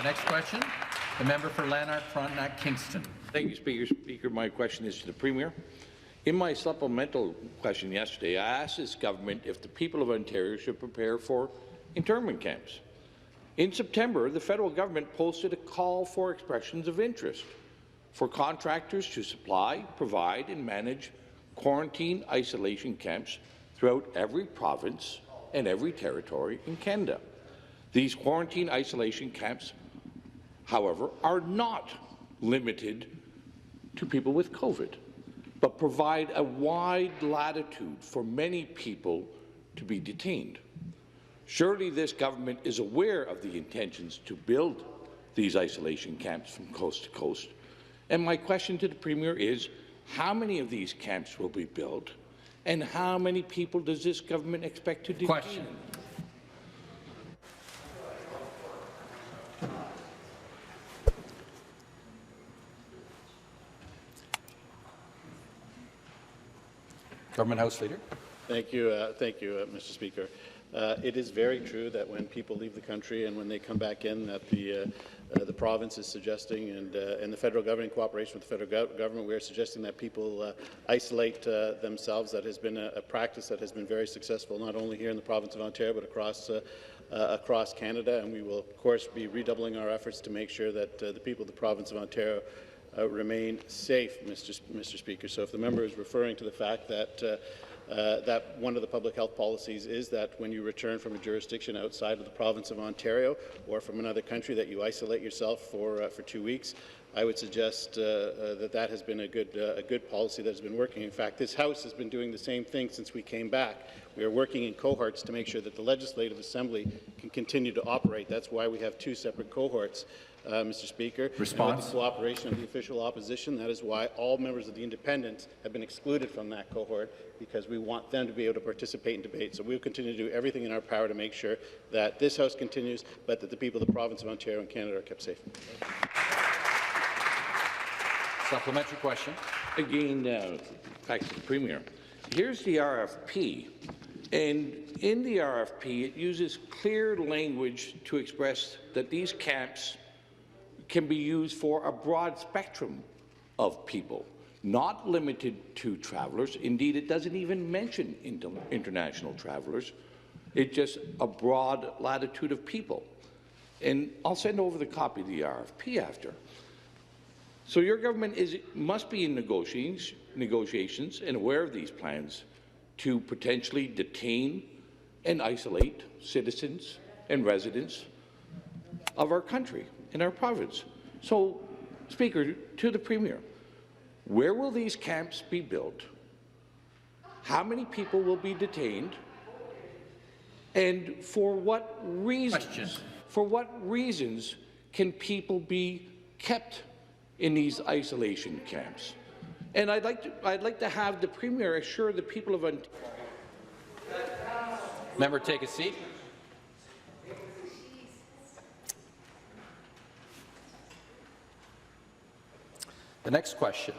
Next question, the member for Lanark, Frontenac, Kingston. Thank you, Speaker. My question is to the Premier. In my supplemental question yesterday, I asked this government if the people of Ontario should prepare for internment camps. In September, the federal government posted a call for expressions of interest for contractors to supply, provide and manage quarantine isolation camps throughout every province and every territory in Canada. These quarantine isolation camps, however, are not limited to people with COVID, but provide a wide latitude for many people to be detained. Surely this government is aware of the intentions to build these isolation camps from coast to coast. And my question to the Premier is, how many of these camps will be built, and how many people does this government expect to detain? Question. Government House Leader. Thank you, Mr. Speaker. It is very true that when people leave the country and when they come back in, that the province is suggesting, and the federal government, in cooperation with the federal government, we are suggesting that people isolate themselves. That has been a practice that has been very successful, not only here in the province of Ontario, but across Canada. And we will, of course, be redoubling our efforts to make sure that the people of the province of Ontario remain safe, Mr. Speaker. So if the member is referring to the fact that that one of the public health policies is that when you return from a jurisdiction outside of the province of Ontario or from another country, that you isolate yourself for 2 weeks, I would suggest that has been a good policy that has been working. In fact, this House has been doing the same thing since we came back. We are working in cohorts to make sure that the Legislative Assembly can continue to operate. That's why we have 2 separate cohorts. Mr. Speaker, response. With the cooperation of the official opposition, that is why all members of the Independents have been excluded from that cohort, because we want them to be able to participate in debate. So we will continue to do everything in our power to make sure that this House continues, but that the people of the province of Ontario and Canada are kept safe. Supplementary question. Again, back to the Premier. Here's the RFP, and in the RFP it uses clear language to express that these camps can be used for a broad spectrum of people, not limited to travellers. Indeed, it doesn't even mention international travellers. It's just a broad latitude of people. And I'll send over the copy of the RFP after. So your government must be in negotiations and aware of these plans to potentially detain and isolate citizens and residents of our country, in our province. So, Speaker, to the Premier, where will these camps be built? How many people will be detained? And for what reasons? Question. For what reasons can people be kept in these isolation camps? And I'd like to have the Premier assure the people of Ontario. Member, take a seat. The next question,